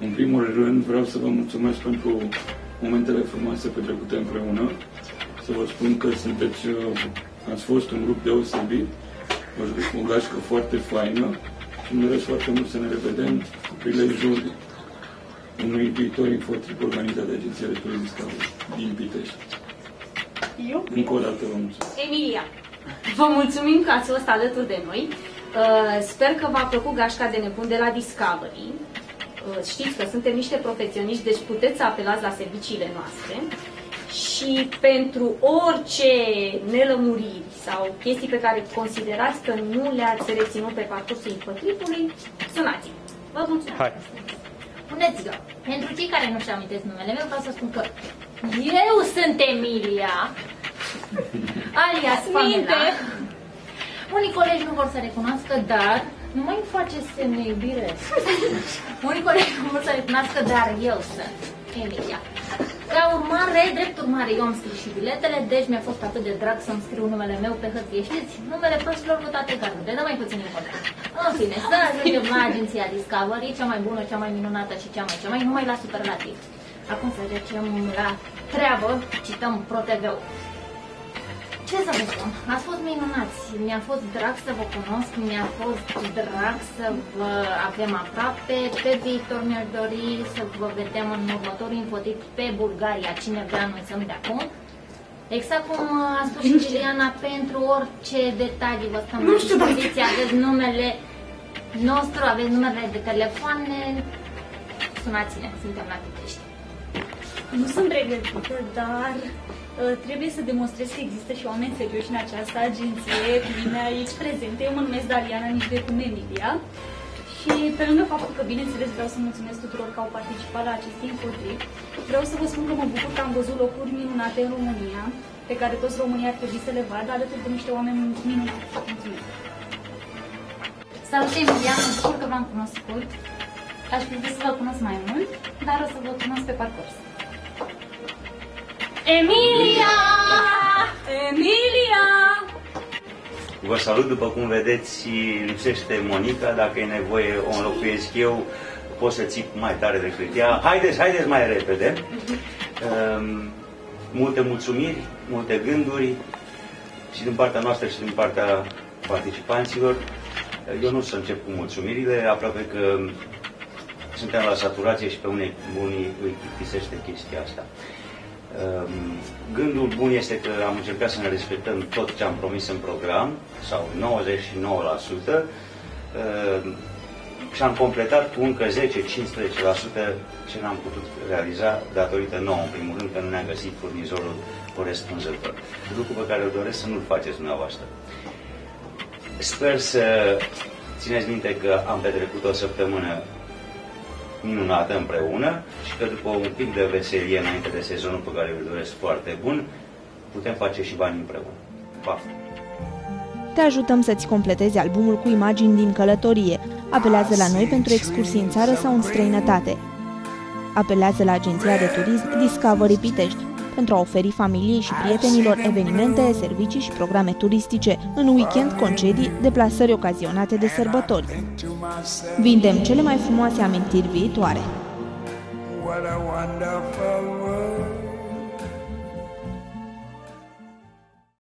În primul rând vreau să vă mulțumesc pentru momentele frumoase petrecute împreună, să vă spun că ați fost un grup deosebit, o gașcă foarte faină și îmi doresc foarte mult să ne revedem cu prilejul unui viitor infotrip organizat de Agenția de Turism Discovery din Pitești. Încă o dată vă mulțumesc. Emilia, vă mulțumim că ați fost alături de noi. Sper că v-a plăcut gașca de nebun de la Discovery. Știți că suntem niște profesioniști, deci puteți să apelați la serviciile noastre. Și pentru orice nelămuriri sau chestii pe care considerați că nu le-ați reținut pe parcursul infotripului, sunați-mă. Vă mulțumesc! Hai. Bună ziua! Pentru cei care nu-și amintesc numele meu, vreau să spun că eu sunt Emilia, alias Pamela. Unii colegi nu vor să recunoască, dar nu mai faceți semne iubire. Unii colegi nu vor să recunoască, dar eu sunt Emilia. Ca urmare, drept urmare, eu am scris și biletele, deci mi-a fost atât de drag să-mi scriu numele meu pe hârtie. Știți, numele proștilor cu toate gardurile, dar mai puțin important. În fine, să ajungem la agenția Discovery, cea mai bună, cea mai minunată și cea mai numai la superlativ. Acum să trecem la treabă, cităm ProTV-ul. Ce să vă spun? Ați fost minunați, mi-a fost drag să vă cunosc, mi-a fost drag să vă avem aproape. Pe viitor mi-aș dori să vă vedem în următorul infotrip pe Bulgaria, cine vrea anunțăm de acum. Exact cum a spus și Liliana, pentru orice detalii vă stăm la dispoziție, aveți numele nostru, aveți numele de telefoane, sunați-ne, suntem la Pitești. Nu sunt pregătită, dar trebuie să demonstrez că există și oameni serioși în această agenție, cu mine aici prezente. Eu mă numesc Daliana, nici de cum Emilia. Și pe lângă faptul că, bineînțeles, vreau să mulțumesc tuturor că au participat la acest infotrip, vreau să vă spun că mă bucur că am văzut locuri minunate în România, pe care toți românii ar trebui să le vadă, alături de niște oameni minunați. Mulțumesc! Salut, Emilia, mă bucur că v-am cunoscut. Aș vrea să vă cunosc mai mult, dar o să vă cunosc pe parcurs. Emilia! Emilia! Vă salut, după cum vedeți, lipsește Monica, dacă e nevoie o înlocuiesc eu, pot să țip mai tare decât ea. Haideți mai repede. Multe mulțumiri, multe gânduri și din partea noastră și din partea participanților. Eu nu o să încep cu mulțumirile, aproape că suntem la saturație și pe unii îi plictisește chestia asta. Gândul bun este că am încercat să ne respectăm tot ce am promis în program, sau 99%, și am completat cu încă 10-15% ce n-am putut realiza datorită nouă, în primul rând, că nu ne-am găsit furnizorul corespunzător. Lucru pe care îl doresc să nu-l faceți dumneavoastră. Sper să țineți minte că am petrecut o săptămână minunată împreună și că după un pic de veselie înainte de sezonul pe care îl doresc foarte bun, putem face și bani împreună. Pa! Te ajutăm să-ți completezi albumul cu imagini din călătorie. Apelează la noi pentru excursii în țară sau în străinătate. Apelează la agenția de turism Discovery Pitești pentru a oferi familiei și prietenilor evenimente, servicii și programe turistice, în weekend, concedii, deplasări ocazionate de sărbători. Vindem cele mai frumoase amintiri viitoare.